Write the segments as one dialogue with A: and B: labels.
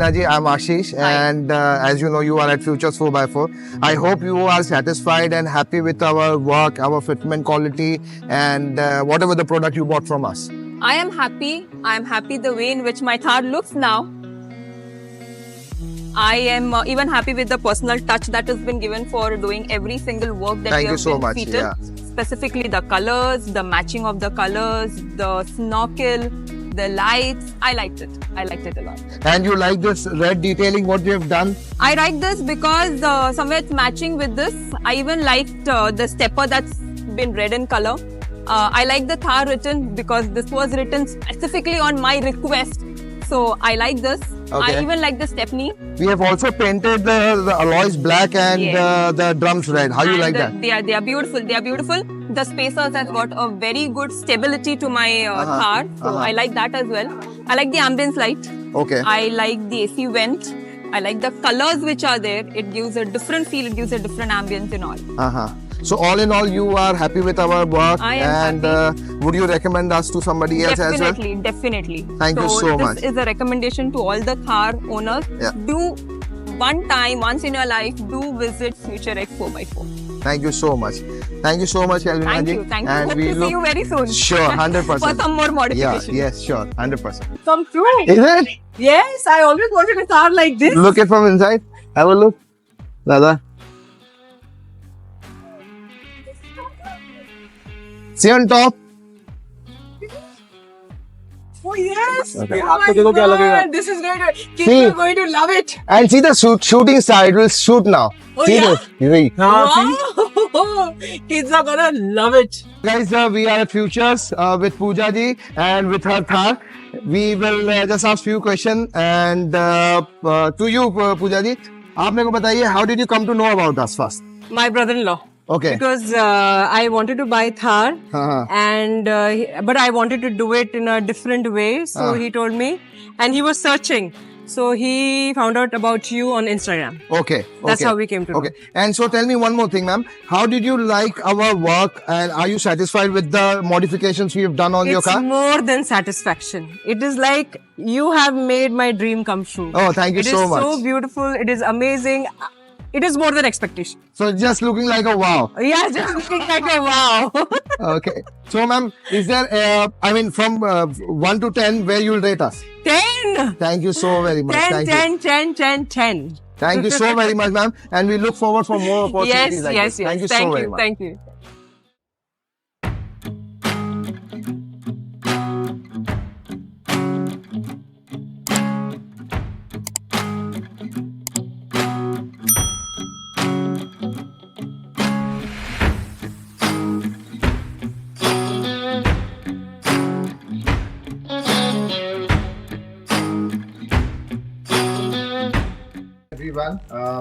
A: Meghna ji, I'm Ashish,
B: Hi.
A: and as you know, you are at Futures 4x4. I hope you are satisfied and happy with our work, our fitment quality, and whatever the product you bought from us.
B: I am happy. I am happy the way in which my Thar looks now. I am even happy with the personal touch that has been given for doing every single work that
A: Thank
B: we
A: you
B: have
A: so
B: been
A: much,
B: fitted.
A: yeah.
B: Specifically the colors, the matching of the colors, the snorkel, the lights. I liked it. I liked it a lot.
A: And you like this red detailing, what you have done?
B: I like this because somewhere it's matching with this. I even liked the stepper that's been red in color. I like the Thar written because this was written specifically on my request. So I like this.
A: Okay.
B: I even like the stepney.
A: We have also painted the alloys black and
B: Yes.
A: the drums red. How you
B: And
A: like that?
B: They are beautiful. They are beautiful. The spacers has got a very good stability to my Thar. So I like that as well. I like the ambience light.
A: Okay.
B: I like the AC vent. I like the colors which are there. It gives a different feel. It gives a different ambience and all.
A: So all in all, you are happy with our work,
B: I am
A: and would you recommend us to somebody else as well?
B: Definitely.
A: Thank you so much.
B: This is a recommendation to all the Thar owners.
A: Yeah.
B: Do one time, once in your life, do visit Future X 4x4.
A: Thank you so much. Thank you so much, Kelvin
B: Thank
A: Ji.
B: you. Thank you.
A: And
B: Hope
A: we
B: to see you very soon.
A: Sure, 100%.
B: For some more
A: Yeah,
B: modification.
A: yes, sure, 100%.
C: Come true.
A: Is it?
C: Yes, I always wanted a car like this.
A: Look it from inside. Have a look. Dada. See on top.
C: Oh yes.
A: Okay.
C: Oh my God. This is going to. Kids
A: See.
C: are going to love it.
A: And see the shooting star. It will shoot now.
C: Oh,
A: see
C: yeah?
A: this. See.
C: Wow. Kids are gonna love it.
A: Guys, we are at Futures with Pooja ji and with her Thar. We will just ask few questions and to you, Pooja ji. आप मेरे को बताइए, how did you come to know about us first?
C: My brother-in-law.
A: Okay.
C: Because I wanted to buy Thar, and but I wanted to do it in a different way. So he told me, and he was searching. So he found out about you on Instagram.
A: Okay.
C: That's how we came to know.
A: Okay. And so tell me one more thing, ma'am. How did you like our work and are you satisfied with the modifications we have done on your
C: It's
A: car?
C: more than satisfaction. It is like you have made my dream come true.
A: Oh, thank you so much.
C: It is so beautiful. It is amazing. It is more than expectation.
A: So just looking like a wow.
C: Yeah, just looking like a wow.
A: Okay. So, ma'am, is there, I mean, from 1 to 10, where you'll rate us?
C: 10.
A: Thank you so very much.
C: 10,
A: Thank you.
C: 10, 10, 10, 10.
A: Thank you so very much, ma'am. And we look forward for more opportunities
C: Yes,
A: like
C: yes,
A: this.
C: yes.
A: Thank you so very much.
C: Thank you.
A: Everyone,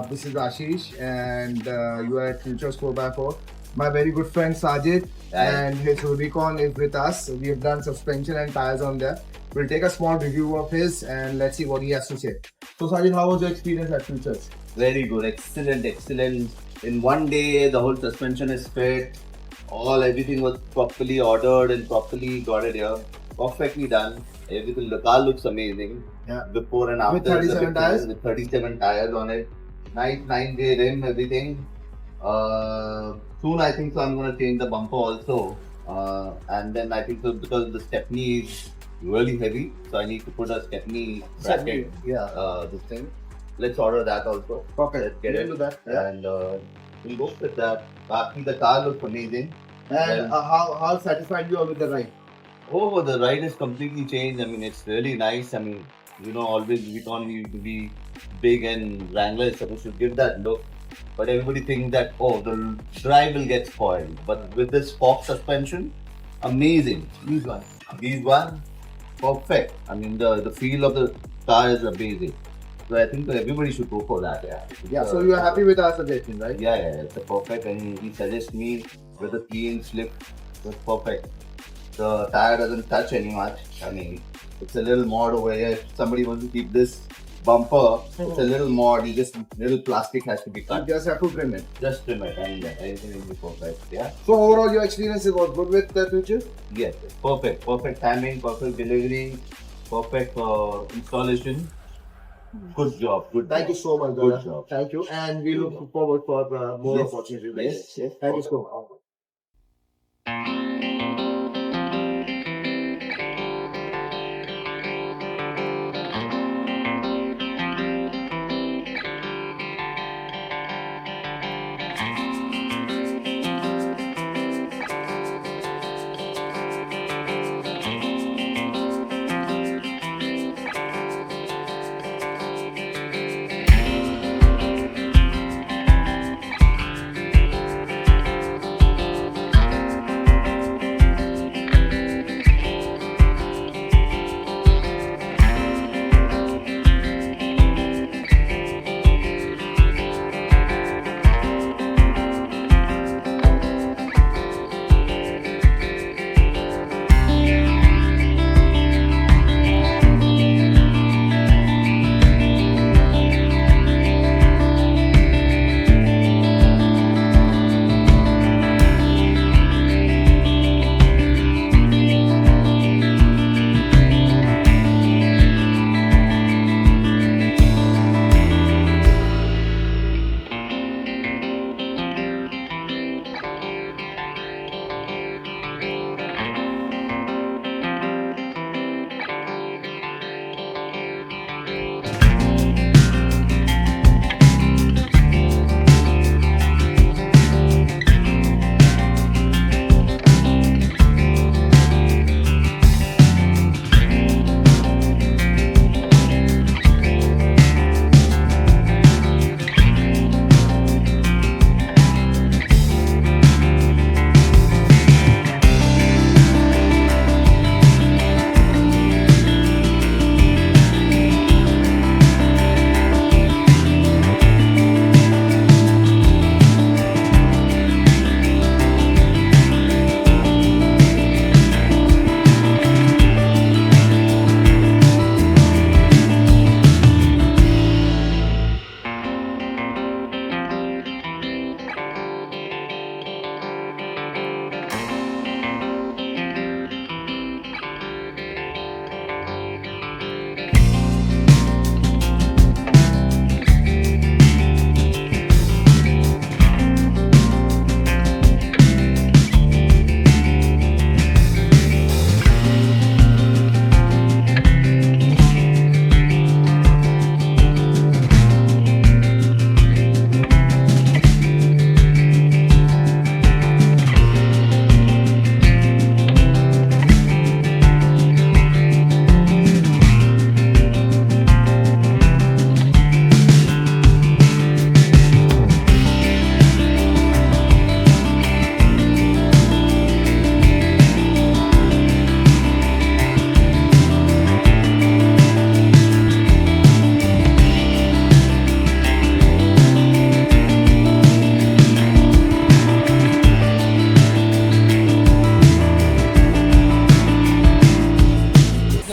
A: this is Ashish and you are at Futures 4x4. My very good friend Sajid and his Rubicon is with us. We have done suspension and tires on there. We'll take a small review of his and let's see what he has to say. So Sajid, how was your experience at Futures?
D: Very good, excellent. In one day, the whole suspension is fit. Everything was properly ordered and properly got it here. Perfectly done. Everything, the car looks amazing.
A: Yeah.
D: Before and after.
A: With 37 tires?
D: With 37 tires on it. Nice 9J rim, everything. Soon I think so I'm going to change the bumper also. And then I think so because the stepney is really heavy. So I need to put a stepney bracket.
A: Yeah.
D: This thing. Let's order that also.
A: Okay.
D: Let's get
A: We'll
D: it.
A: do that. Yeah.
D: And we'll go with that. Actually, the car looks amazing.
A: And how satisfied you are with the ride?
D: Oh, the ride is completely changed. I mean, it's really nice. I mean, always Vuitton used to be big and Wrangler is supposed to give that look. But everybody thinks that, the drive will get spoiled. But with this Fox suspension, amazing. These ones, perfect. I mean, the feel of the car is amazing. So I think that everybody should go for that.
A: Yeah, so you are happy with our suggestion, right?
D: Yeah, it's a perfect. And he suggests me with a clean slip. It's perfect. The tire doesn't touch any much. I mean, it's a little mod over here. If somebody wants to keep this bumper, it's a little mod. Little plastic has to be
A: You
D: cut.
A: just have to trim it.
D: Just trim it and everything will be perfect. Yeah.
A: So overall, your experience was good with the Futures?
D: Yes. Perfect. Perfect timing. Perfect delivery. Perfect installation. Good job. Good
A: Thank you
D: job.
A: so much,
D: Good
A: brother.
D: job.
A: Thank you, and we look forward for more
D: Yes.
A: opportunities. like
D: Yes,
A: this.
D: yes.
A: Thank you so much.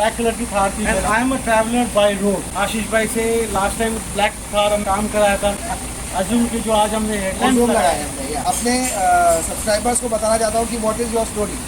E: Black colour की थार थी and I am a traveller by road. Ashish भाई से last time black Thar हम काम कराया था। Assume की जो आज हमने
A: Zoom लगाया है हमने। अपने सब्सक्राइबर्स को बताना चाहता हूँ कि what is your story.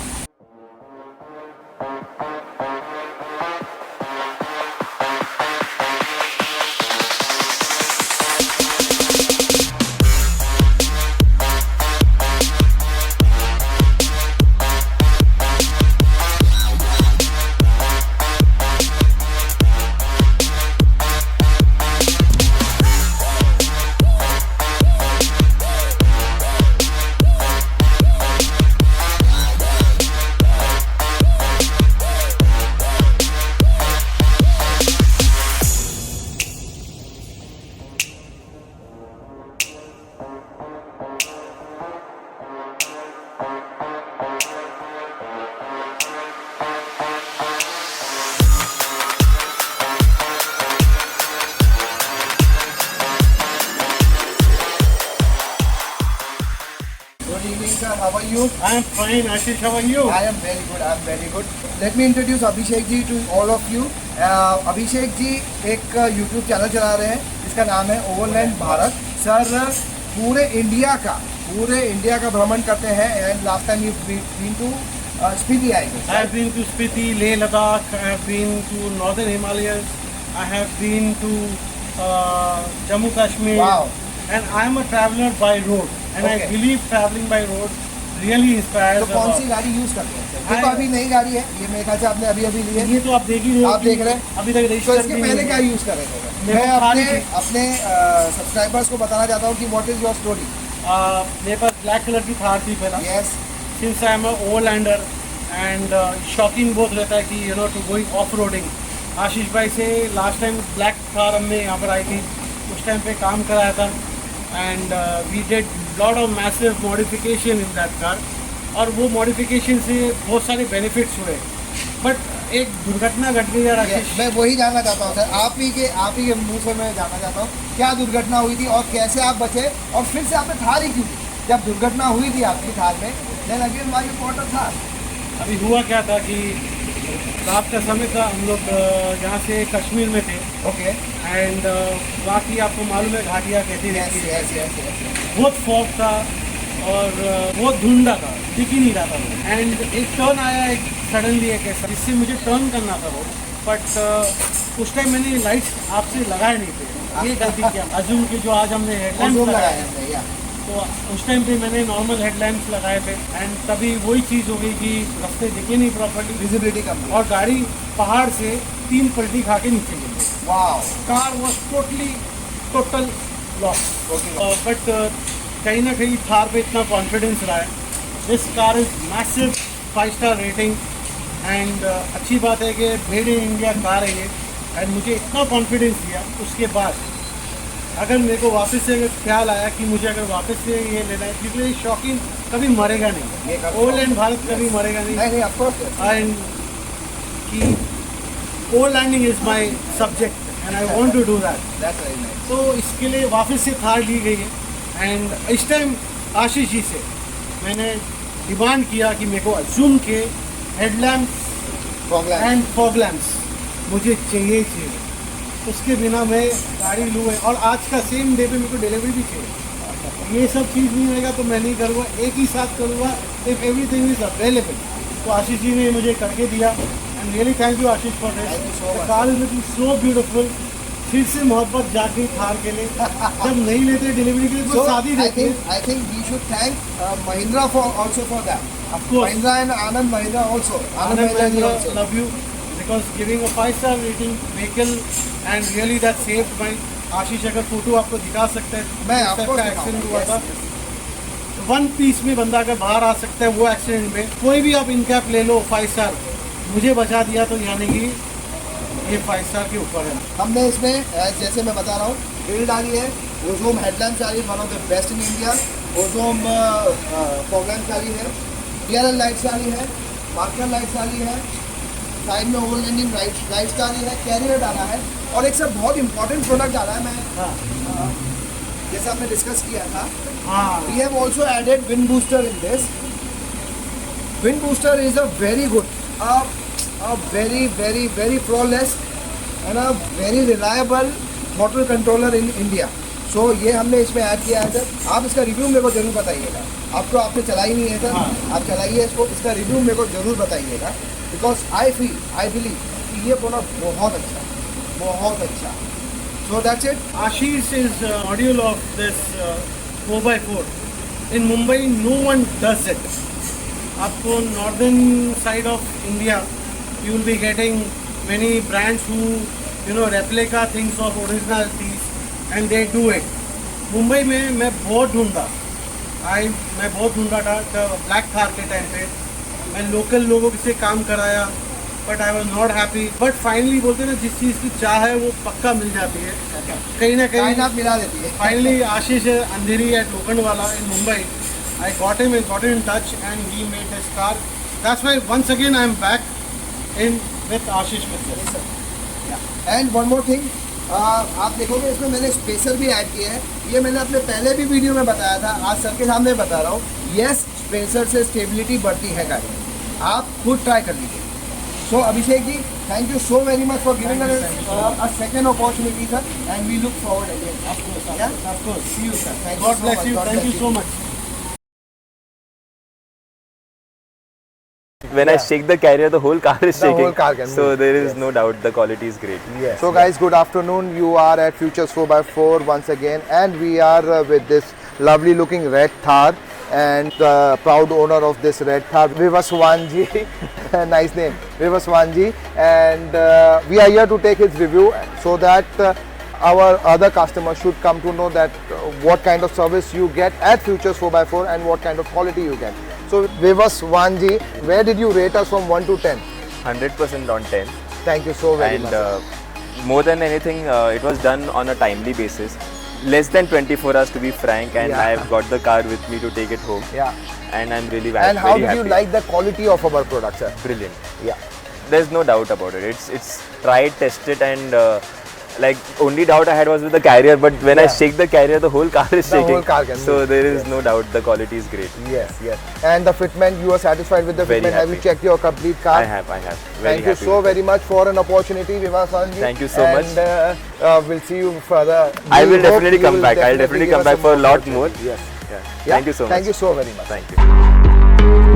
A: Good evening, sir. How are you?
E: I am fine. Ashish, how are you?
A: I am very good. I am very good. Let me introduce Abhishek ji to all of you. Abhishek ji एक YouTube channel चला रहे हैं जिसका नाम है overland Bharat. Sir पूरे India का भ्रमण करते हैं and last time you been to Spiti I
E: I have been to Spiti, Leh, Ladakh. I have been to Northern Himalayas. I have been to Jammu Kashmir.
A: Wow.
E: And I am a traveler by road. And I
A: Okay.
E: believe traveling by road really inspires
A: तो
E: a
A: कौन
E: lot.
A: सी गाड़ी use करते हैं sir? देखो अभी नई गाड़ी है, ये मेरे ख्याल से आपने अभी अभी ली है।
E: ये तो आप देख ही रहे हो
A: आप
E: कि
A: देख रहे हैं?
E: अभी तक
A: तो
E: रजिस्टर
A: इसके
E: भी
A: पहले
E: नहीं
A: क्या
E: है।
A: यूज कर रहे थे?
E: मेरे
A: मैं
E: को खाली
A: अपने
E: थी।
A: अपने सब्सक्राइबर्स को बताना चाहता हूँ कि व्हाट इज योर स्टोरी।
E: मेरे पास ब्लैक कलर की थार थी पहला।
A: Yes.
E: Since I am a overlander and शौकीन बहुत रहता है कि टू गोइंग ऑफ रोडिंग। आशीष भाई से लास्ट टाइम ब्लैक कार हमने यहाँ पर आई थी, उस टाइम पे काम कराया था and we did lot of massive modification in that car. और वो मॉडिफिकेशन से बहुत सारे बेनिफिट्स हुए, बट एक दुर्घटना घट गई यार आशीष।
A: मैं वही जानना चाहता हूँ सर, आप ही के मुंह से मैं जानना चाहता हूँ क्या दुर्घटना हुई थी और कैसे आप बचे, और फिर से आपने थार ही क्यों ली? जब दुर्घटना हुई थी आपकी थार में, then again why you bought a Thar?
E: अभी हुआ क्या था कि रात का समय था, हम लोग यहाँ से कश्मीर में थे
A: ओके।
E: एंड वहाँ की आपको मालूम है घाटियाँ कैसी
A: यस
E: रहती है।
A: Yes yes yes.
E: बहुत फॉग था और बहुत धुंधला था, दिख ही नहीं रहा था वो। एंड एक टर्न आया एक सडनली एक ऐसा जिससे मुझे टर्न करना था वो, बट उस टाइम मैंने लाइट्स आपसे लगाए नहीं थे, ये गलती किया। अजूम के जो आज हमने हेडलाइट लगाए हैं,
A: लगाया या
E: तो उस टाइम पे मैंने नॉर्मल हेडलाइट्स लगाए थे एंड तभी वही चीज़ हो गई कि रास्ते दिखे नहीं प्रॉपर्ली
A: विजिबिलिटी कम।
E: और गाड़ी पहाड़ से 3 पलटी खा के नीचे गिर गई।
A: Wow.
E: Car was total loss.
A: Okay.
E: But कहीं ना कहीं थार पे इतना कॉन्फिडेंस रहा है। This car is massive 5 star rating and अच्छी बात है कि मेड इन इंडिया कार है ये। एंड मुझे इतना कॉन्फिडेंस दिया, उसके बाद अगर मेरे को वापस से अगर ख्याल आया कि मुझे अगर वापस से ये लेना है, क्योंकि ये शौकीन कभी मरेगा
A: ये
E: नहीं,
A: कब-
E: ओल्ड एंड भारत कभी मरेगा नहीं।
A: नहीं ऑफ कोर्स।
E: एंड कि overlanding is my subject and I want to do that.
A: That's very nice.
E: तो इसके लिए वापस से थार ली गई है एंड इस टाइम आशीष जी से मैंने डिमांड किया कि मेरे को अजूम के हेडलैम्प्स एंड फॉग लैम्प्स मुझे चाहिए। उसके बिना मैं गाड़ी लूँ है और आज का सेम डे पे मेरे को डिलीवरी भी चाहिए। ये सब चीज़ नहीं रहेगा तो मैं नहीं करूँगा, एक ही साथ करूँगा इफ़ एवरीथिंग इज अवेलेबल। तो आशीष जी ने मुझे करके दिया and really thank you Ashish for
A: Thank you so
E: this.
A: much.
E: Car is looking so beautiful. फिर से मोहब्बत जाके थार के लिए जब नहीं लेते डिलीवरी के लिए तो शादी देते हैं।
A: I think we should thank Mahindra also for that.
E: Of course.
A: Mahindra and Anand Mahindra also.
E: Anand
A: Mahindra ji
E: Mahindra
A: also.
E: love you because giving a 5-star rating vehicle and really that saved my। आशीष अगर photo आपको दिखा सकते हैं,
A: मैं
E: इस
A: आपको
E: type का
A: दिखाऊंगा,
E: एक्सीडेंट हुआ
A: yes,
E: था। 1 पीस में बंदा अगर बाहर आ सकता है वो एक्सीडेंट में, कोई भी आप इनकैप ले लो 5 स्टार, मुझे बचा दिया तो यानी कि ये 5 स्टार के ऊपर है।
A: हमने इसमें जैसे मैं बता रहा हूँ ग्रिल डाली है, ओजोम हेडलैम्प डाली है, one of the best in India. ओजोम फॉग लैम्प डाली है, DRL लाइट्स डाली है, मार्कर लाइट्स डाली है, साइड में ओवरलैंडिंग लाइट्स डाली है, कैरियर डाला है, और एक सर बहुत इंपॉर्टेंट प्रोडक्ट डाला है। मैं
E: हाँ
A: जैसे आपने डिस्कस किया था,
E: हाँ
A: we have also added wind booster in this. Wind booster is a very good, a very flawless and a very reliable motor controller in India. So ये हमने इसमें ऐड किया है सर। आप इसका रिव्यू मेरे को जरूर बताइएगा। आपको आपने चलाई नहीं है सर,
E: हाँ।
A: आप चलाइए इसको, इसका रिव्यू मेरे को जरूर बताइएगा। बिकॉज आई बिलीव कि ये प्रोडक्ट बहुत अच्छा। So that's it.
E: Ashish is module of this 4x4. In Mumbai, no one does it. आपको northern side of India, you will be getting many brands who replica things of originalities and they do it. Mumbai में मैं बहुत ढूंढा था black Thar के time पे। मैं local लोगों से काम कराया but I was not happy. But finally बोलते ना जिस चीज़ की चाह है वो पक्का मिल जाती है कहीं ना कहीं,
A: कायनात मिला देती है।
E: Finally Ashish Andheri at Lokhandwala in Mumbai, I got him in touch and he made this car. That's why once again I am back in with Ashish with this.
A: And one more thing, आप देखोगे इसमें मैंने स्पेसर भी add किया है। ये मैंने अपने पहले भी वीडियो में बताया था, आज सर के सामने बता रहा हूँ। यस, स्पेसर से स्टेबिलिटी बढ़ती है गाड़ी में, आप खुद ट्राई कर लीजिए। So Abhishek ji, thank you so very much for giving a second opportunity sir, and we look forward again.
E: Of course.
A: See you sir, thank you
E: God bless you. Thank you so much.
F: when I shake the carrier, the whole car is
A: The
F: shaking.
A: whole car can
F: so
A: move.
F: there is no doubt the quality is great.
A: Yes. So guys, good afternoon. You are at Futures 4x4 once again, and we are with this lovely looking red Thar, and the proud owner of this red Thar, Vivaswanji. Nice name, Vivaswanji. And we are here to take his review so that our other customers should come to know that what kind of service you get at Futures 4x4 and what kind of quality you get. So Vivaswanji, where did you rate us from 1 to 10?
F: 100% on 10.
A: Thank you so very
F: And
A: much.
F: more than anything, it was done on a timely basis. Less than 24 hours to be frank, and
A: Yeah.
F: I have got the car with me to take it home.
A: Yeah.
F: And I'm really
A: And how
F: very
A: did
F: happy.
A: you like the quality of our products, sir?
F: Brilliant.
A: Yeah.
F: There's no doubt about it. It's tried, tested, and like only doubt I had was with the carrier. But when I
A: Yeah.
F: shake the carrier, the whole car is
A: The
F: shaking.
A: whole car can
F: so
A: move.
F: there is no doubt the quality is great.
A: Yes, yes. And the fitment, you are satisfied with the
F: Very
A: fitment? Have you
F: happy.
A: checked your complete car?
F: I have. Very
A: Thank you
F: happy
A: so
F: with
A: very much for an opportunity, Vivasanji.
F: Thank you so much.
A: And we'll see you further.
F: I
A: We
F: will
A: hope
F: definitely
A: you
F: come
A: will
F: back. I'll definitely
A: give
F: come
A: us
F: back
A: some
F: for a lot more.
A: opportunity. Yes.
F: Yeah.
A: Yeah.
F: Thank you so much.
A: Thank you so very much.
F: Thank you.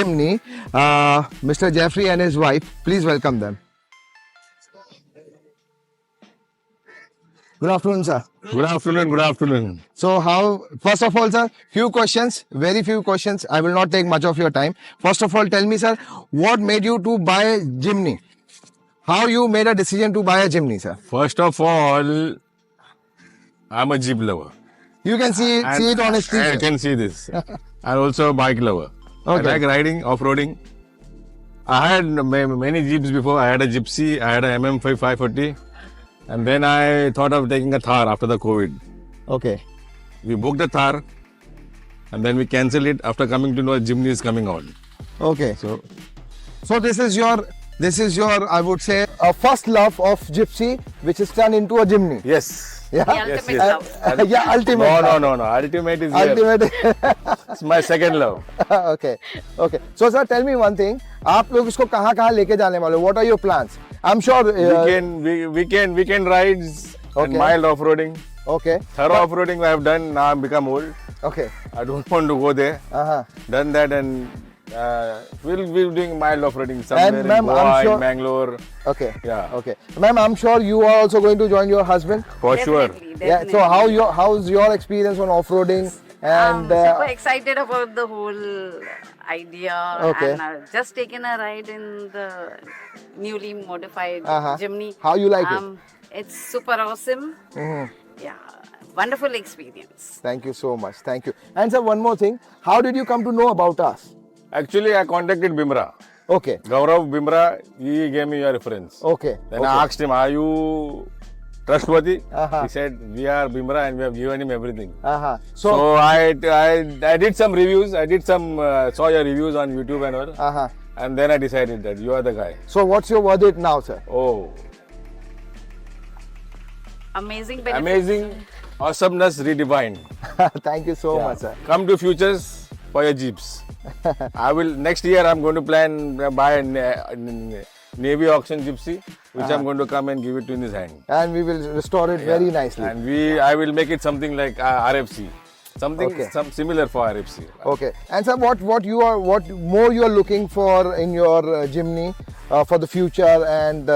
A: Jimny, Mr. Jeffrey and his wife. Please welcome them. Good afternoon, sir.
G: Good afternoon, good afternoon.
A: So first of all, sir, few questions, very few questions. I will not take much of your time. First of all, tell me, sir, what made you to buy a Jimny? How you made a decision to buy a Jimny, sir?
G: First of all, I'm a Jeep lover.
A: You can see it on his
G: I
A: t-shirt.
G: can see this. I'm also a bike lover.
A: Okay.
G: I like riding, off-roading. I had many Jeeps before. I had a Gypsy, I had a MM5 540. And then I thought of taking a Thar after the COVID.
A: Okay.
G: We booked a Thar and then we cancelled it after coming to know a Jimny is coming on.
A: Okay. So this is your, I would say, first love of Gypsy, which is turned into a Jimny.
G: Yes.
A: Yeah.
G: Yes, yes.
A: Yeah, ultimate.
G: No. Ultimate is here.
A: Ultimate.
G: It's my second love.
A: Okay. So sir, tell me one thing. आप लोग इसको कहाँ लेके जाने वाले हो? What are your plans? I'm sure.
G: Weekend rides and
A: Okay.
G: mild off-roading.
A: Okay.
G: Thorough off-roading I have done. Now I've become old.
A: Okay.
G: I don't want to go there.
A: Uh-huh.
G: Done that and we'll be doing mild off-roading somewhere in
A: ma'am,
G: Goa,
A: I'm sure-
G: in Bangalore.
A: Okay.
G: Yeah.
A: Okay. Ma'am, I'm sure you are also going to join your husband.
G: For sure.
A: Yeah. So how's your experience on off-roading? And
H: super excited about the whole idea.
A: Okay.
H: And just taken a ride in the newly modified
A: Uh-huh.
H: Jimny.
A: How you like it?
H: It's super awesome.
A: Mhm.
H: Yeah, wonderful experience.
A: Thank you so much. Thank you. And sir, one more thing. How did you come to know about us?
G: Actually, I contacted Bimra.
A: Okay.
G: Gaurav Bimra, he gave me your reference.
A: Okay.
G: Then
A: okay.
G: I asked him, are you trustworthy?
A: Uh-huh.
G: He said, we are Bimra and we have given him everything.
A: Uh-huh.
G: So I did some reviews. I did some saw your reviews on YouTube and all,
A: Uh-huh.
G: and then I decided that you are the guy.
A: So what's your verdict now, sir?
G: Oh,
H: Amazing benefits.
G: amazing, awesomeness redefined.
A: Thank you so much, sir.
G: Come to Futures for your Jeeps. I will next year. I'm going to plan buy a Navy auction Gypsy, which I'm going to come and give it to in his hand.
A: And we will restore it very nicely.
G: And I will make it something like RFC, something
A: Okay.
G: some similar for RFC.
A: Okay. And sir, what more you are looking for in your Jimny for the future, and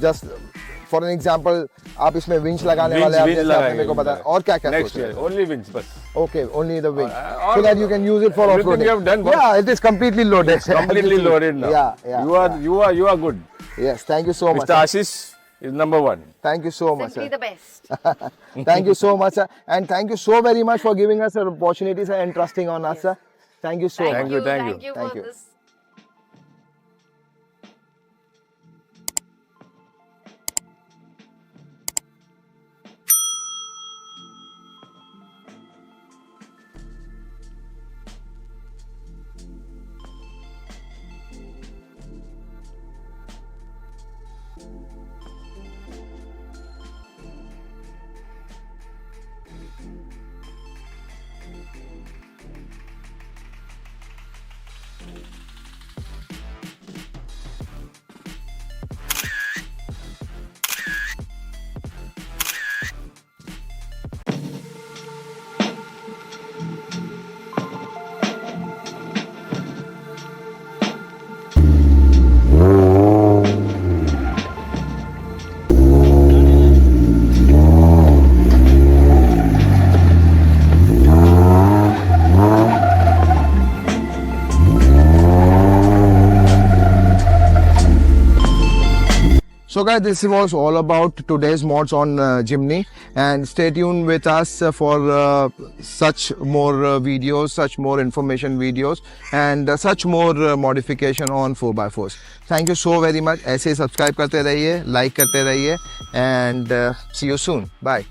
A: just for an example, आप इसमें winch लगाने वाले हैं, आप जैसे आपने मेरे को बताया, और क्या क्या
G: Next year, only winch, बस.
A: Okay, only the winch,
G: Or-
A: so that you can use it for
G: everything
A: off-roading.
G: you have done, boss.
A: Yeah, it is completely loaded.
G: Completely loaded now.
A: Yeah.
G: You are good.
A: Yes, thank you so much.
G: Mr.
A: Sir.
G: Ashish is number one.
A: Thank you so much,
H: Simply
A: sir.
H: the best.
A: Thank you so much, sir. And thank you so very much for giving us an opportunity, sir, and trusting on us, sir. Thank you so much.
G: Thank you.
H: Thank you
A: Thank
H: for
A: you.
H: this.
A: So guys, this was all about today's mods on Jimny, and stay tuned with us for such more videos, such more information videos, and such more modification on 4x4s. Thank you so very much. ऐसे ही subscribe करते रहिए, like करते रहिए, and see you soon. Bye.